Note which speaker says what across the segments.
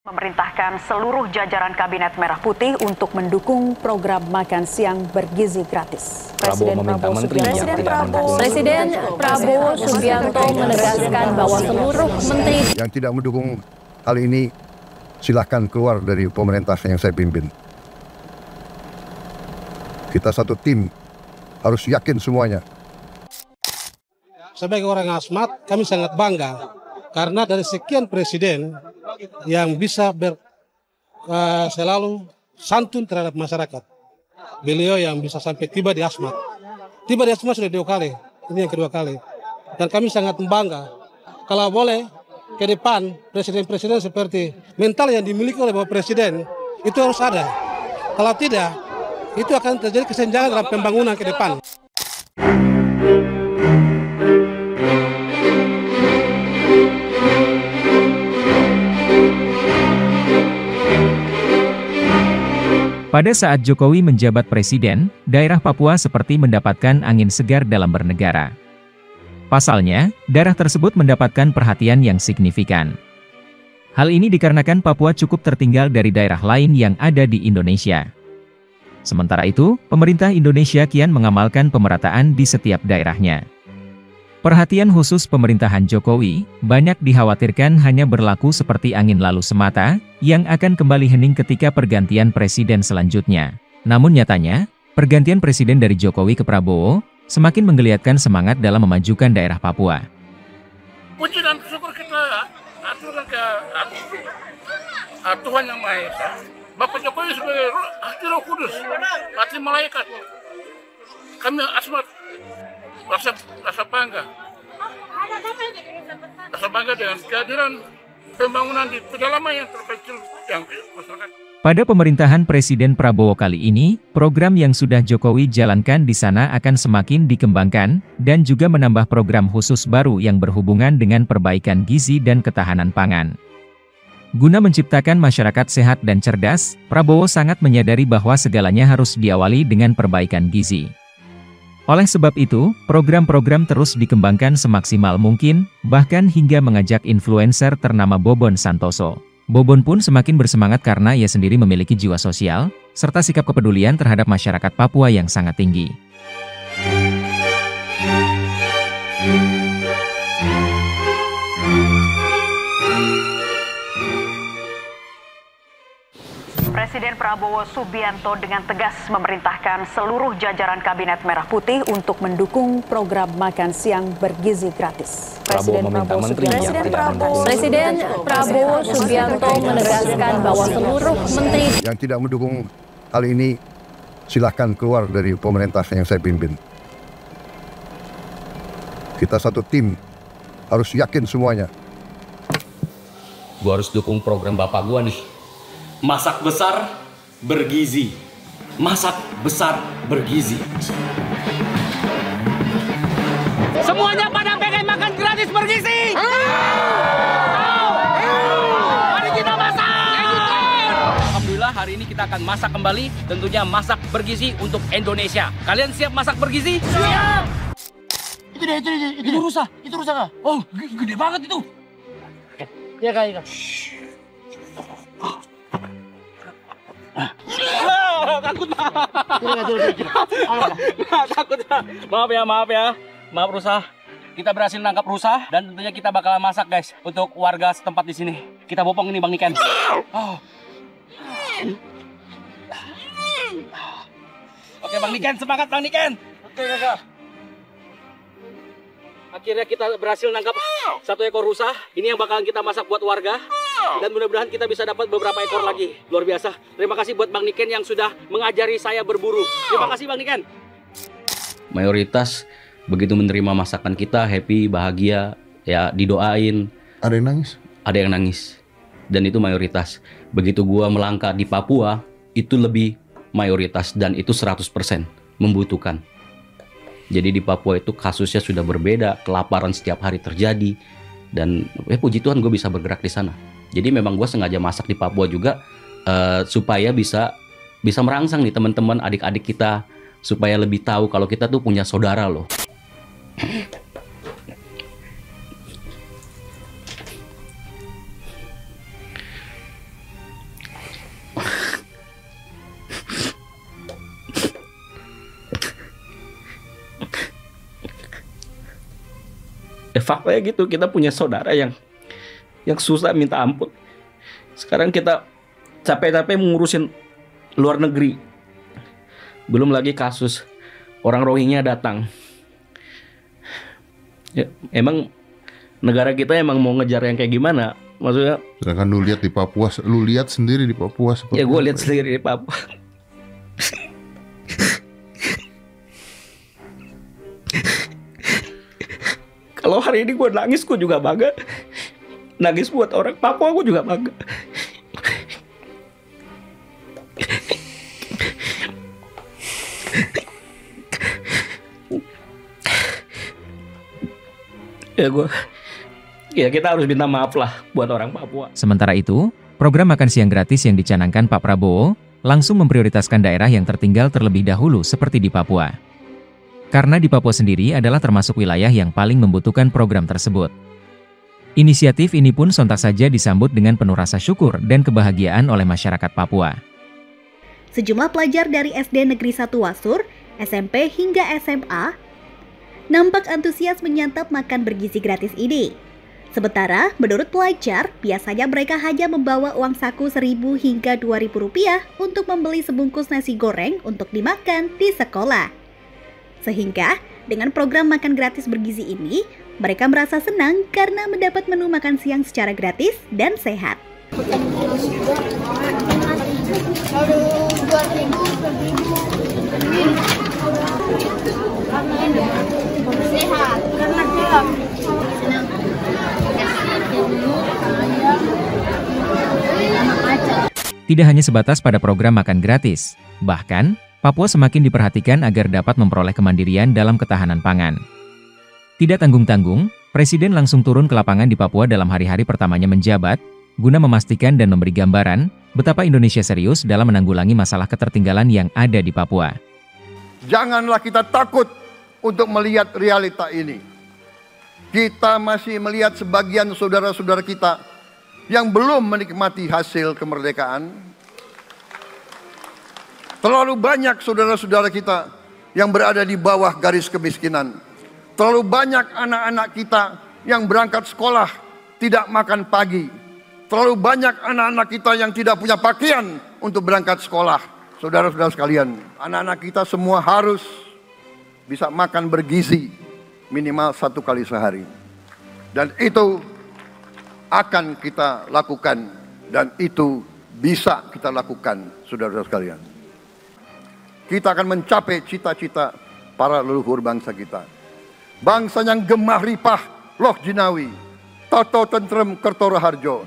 Speaker 1: Memerintahkan seluruh jajaran Kabinet Merah Putih untuk mendukung program makan siang bergizi gratis.
Speaker 2: Presiden Prabowo Subianto menegaskan bahwa seluruh menteri
Speaker 3: yang tidak mendukung hal ini silahkan keluar dari pemerintah yang saya pimpin. Kita satu tim, harus yakin semuanya.
Speaker 4: Sebagai orang Asmat, kami sangat bangga karena dari sekian presiden yang bisa selalu santun terhadap masyarakat. Beliau yang bisa sampai tiba di Asmat. Tiba di Asmat sudah 2 kali, ini yang kedua kali. Dan kami sangat bangga. Kalau boleh, ke depan presiden-presiden seperti mental yang dimiliki oleh Bapak Presiden, itu harus ada. Kalau tidak, itu akan terjadi kesenjangan dalam pembangunan ke depan.
Speaker 5: Pada saat Jokowi menjabat presiden, daerah Papua seperti mendapatkan angin segar dalam bernegara. Pasalnya, daerah tersebut mendapatkan perhatian yang signifikan. Hal ini dikarenakan Papua cukup tertinggal dari daerah lain yang ada di Indonesia. Sementara itu, pemerintah Indonesia kian mengamalkan pemerataan di setiap daerahnya. Perhatian khusus pemerintahan Jokowi, banyak dikhawatirkan hanya berlaku seperti angin lalu semata, yang akan kembali hening ketika pergantian presiden selanjutnya. Namun nyatanya, pergantian presiden dari Jokowi ke Prabowo, semakin menggeliatkan semangat dalam memajukan daerah Papua.
Speaker 6: Puji dan syukur kita aturkan ke Tuhan Yang Maha Esa. Bapak Jokowi sebagai hati Roh Kudus, hati malaikat. Kami Asmat rasa bangga. Rasa bangga dengan kehadiran pembangunan di pedalaman yang terpencil yang masyarakat.
Speaker 5: Pada pemerintahan Presiden Prabowo kali ini, program yang sudah Jokowi jalankan di sana akan semakin dikembangkan, dan juga menambah program khusus baru yang berhubungan dengan perbaikan gizi dan ketahanan pangan. Guna menciptakan masyarakat sehat dan cerdas, Prabowo sangat menyadari bahwa segalanya harus diawali dengan perbaikan gizi. Oleh sebab itu, program-program terus dikembangkan semaksimal mungkin, bahkan hingga mengajak influencer ternama Bobon Santoso. Bobon pun semakin bersemangat karena ia sendiri memiliki jiwa sosial, serta sikap kepedulian terhadap masyarakat Papua yang sangat tinggi.
Speaker 1: Presiden Prabowo Subianto dengan tegas memerintahkan seluruh jajaran Kabinet Merah Putih untuk mendukung program makan siang bergizi gratis.
Speaker 2: Presiden Prabowo Subianto menegaskan bahwa seluruh menteri
Speaker 3: yang tidak mendukung hal ini silahkan keluar dari pemerintah yang saya pimpin. Kita satu tim, harus yakin semuanya.
Speaker 7: Gua harus dukung program bapak gua nih. Masak besar bergizi. Masak besar bergizi.
Speaker 8: Semuanya pada pengen makan gratis bergizi. Mari kita masak.
Speaker 7: Alhamdulillah hari ini kita akan masak kembali. Tentunya masak bergizi untuk Indonesia. Kalian siap masak bergizi?
Speaker 8: Siap.
Speaker 7: Itu rusa. Itu rusa kah? Oh, gede banget itu.
Speaker 8: Ya kak.
Speaker 7: Takut. Takut. Maaf ya. Maaf rusa. Kita berhasil nangkap rusa dan tentunya kita bakalan masak guys untuk warga setempat di sini. Kita bopong ini Bang Niken. Oh. Oke Bang Niken, semangat Bang Niken. Oke kakak. Akhirnya kita berhasil nangkap 1 ekor rusa. Ini yang bakalan kita masak buat warga. Dan mudah-mudahan kita bisa dapat beberapa ekor lagi. Luar biasa. Terima kasih buat Bang Niken yang sudah mengajari saya berburu. Terima kasih Bang Niken. Mayoritas begitu menerima masakan kita, happy, bahagia, ya didoain.
Speaker 3: Ada yang nangis?
Speaker 7: Ada yang nangis. Dan itu mayoritas. Begitu gua melangkah di Papua, itu lebih mayoritas dan itu 100% membutuhkan. Jadi di Papua itu kasusnya sudah berbeda, kelaparan setiap hari terjadi. Dan puji Tuhan gue bisa bergerak di sana. Jadi memang gue sengaja masak di Papua juga supaya bisa merangsang nih teman-teman adik-adik kita. Supaya lebih tahu kalau kita tuh punya saudara loh. Ya faktanya gitu, kita punya saudara yang susah minta ampun. Sekarang kita capek-capek mengurusin luar negeri. Belum lagi kasus orang Rohingya datang. Ya, emang negara kita emang mau ngejar yang kayak gimana? Maksudnya,
Speaker 9: sedangkan lu lihat di Papua, lu lihat sendiri di Papua seperti
Speaker 7: ya gue lihat sendiri di Papua. Kalau hari ini gue nangis, gue juga bangga. Nangis buat orang Papua, gue juga bangga. Ya kita harus minta maaf lah buat orang Papua.
Speaker 5: Sementara itu, program makan siang gratis yang dicanangkan Pak Prabowo langsung memprioritaskan daerah yang tertinggal terlebih dahulu seperti di Papua. Karena di Papua sendiri adalah termasuk wilayah yang paling membutuhkan program tersebut. Inisiatif ini pun sontak saja disambut dengan penuh rasa syukur dan kebahagiaan oleh masyarakat Papua.
Speaker 10: Sejumlah pelajar dari SD Negeri 1 Wasur, SMP hingga SMA nampak antusias menyantap makan bergizi gratis ini. Sementara, menurut pelajar, biasanya mereka hanya membawa uang saku Rp1.000 hingga Rp2.000 untuk membeli sebungkus nasi goreng untuk dimakan di sekolah. Sehingga, dengan program makan gratis bergizi ini, mereka merasa senang karena mendapat menu makan siang secara gratis dan sehat.
Speaker 11: Sehat, karena dia
Speaker 5: Tidak hanya sebatas pada program makan gratis, bahkan Papua semakin diperhatikan agar dapat memperoleh kemandirian dalam ketahanan pangan. Tidak tanggung-tanggung, Presiden langsung turun ke lapangan di Papua dalam hari-hari pertamanya menjabat, guna memastikan dan memberi gambaran betapa Indonesia serius dalam menanggulangi masalah ketertinggalan yang ada di Papua.
Speaker 3: Janganlah kita takut untuk melihat realita ini. Kita masih melihat sebagian saudara-saudara kita yang belum menikmati hasil kemerdekaan. Terlalu banyak saudara-saudara kita yang berada di bawah garis kemiskinan. Terlalu banyak anak-anak kita yang berangkat sekolah tidak makan pagi. Terlalu banyak anak-anak kita yang tidak punya pakaian untuk berangkat sekolah. Saudara-saudara sekalian, anak-anak kita semua harus bisa makan bergizi minimal 1 kali sehari. Dan itu akan kita lakukan dan itu bisa kita lakukan, saudara-saudara sekalian. Kita akan mencapai cita-cita para leluhur bangsa kita. Bangsa yang gemah ripah loh jinawi, toto tentrem kerto raharjo.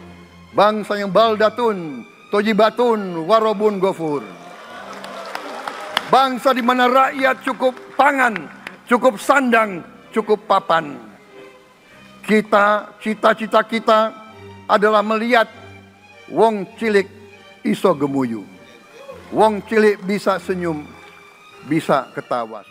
Speaker 3: Bangsa yang baldatun, tojibatun, warobun gofur. Bangsa di mana rakyat cukup pangan, cukup sandang, cukup papan. Cita-cita kita adalah melihat wong cilik iso gemuyu. Wong cilik bisa senyum, bisa ketawa.